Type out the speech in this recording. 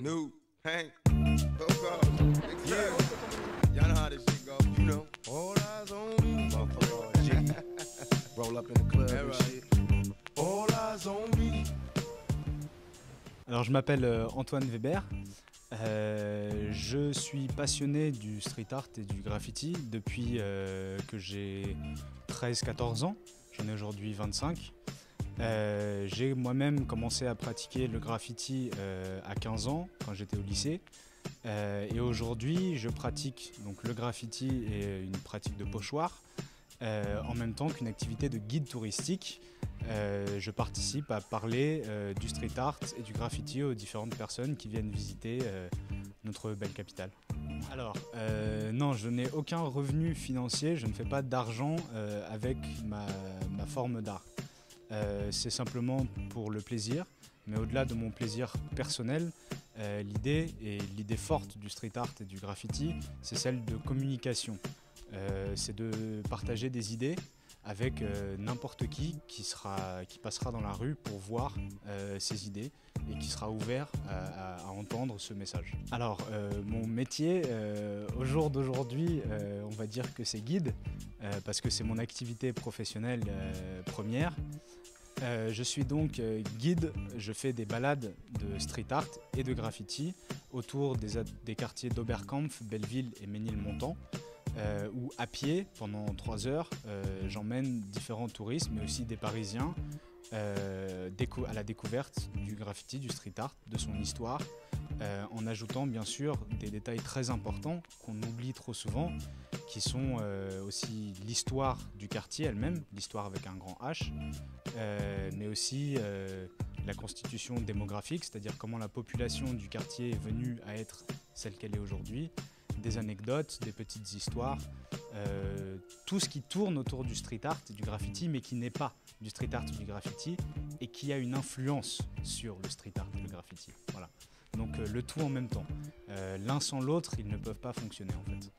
New, Hank, yeah. Y'all know how this shit go, you know. All eyes on me, motherfucker. Jiggy. Roll up in the club and shit. All eyes on me. Alors je m'appelle Antoine Weber, je suis passionné du street art et du graffiti depuis que j'ai 13-14 ans, j'en ai aujourd'hui 25. J'ai moi-même commencé à pratiquer le graffiti à 15 ans quand j'étais au lycée et aujourd'hui je pratique donc le graffiti et une pratique de pochoir en même temps qu'une activité de guide touristique. Je participe à parler du street art et du graffiti aux différentes personnes qui viennent visiter notre belle capitale. Alors, non, je n'ai aucun revenu financier, je ne fais pas d'argent avec ma forme d'art. C'est simplement pour le plaisir, mais au-delà de mon plaisir personnel, l'idée forte du street art et du graffiti, c'est celle de communication. C'est de partager des idées avec n'importe qui passera dans la rue pour voir ces idées et qui sera ouvert à entendre ce message. Alors mon métier au jour d'aujourd'hui, on va dire que c'est guide parce que c'est mon activité professionnelle première. Je suis donc guide, je fais des balades de street art et de graffiti autour des quartiers d'Oberkampf, Belleville et Ménilmontant. Où à pied, pendant 3 heures, j'emmène différents touristes, mais aussi des Parisiens, à la découverte du graffiti, du street art, de son histoire, en ajoutant bien sûr des détails très importants qu'on oublie trop souvent, qui sont aussi l'histoire du quartier elle-même, l'histoire avec un grand H, mais aussi la constitution démographique, c'est-à-dire comment la population du quartier est venue à être celle qu'elle est aujourd'hui, des anecdotes, des petites histoires, tout ce qui tourne autour du street art et du graffiti, mais qui n'est pas du street art ou du graffiti, et qui a une influence sur le street art et le graffiti. Voilà. Donc le tout en même temps. L'un sans l'autre, ils ne peuvent pas fonctionner en fait.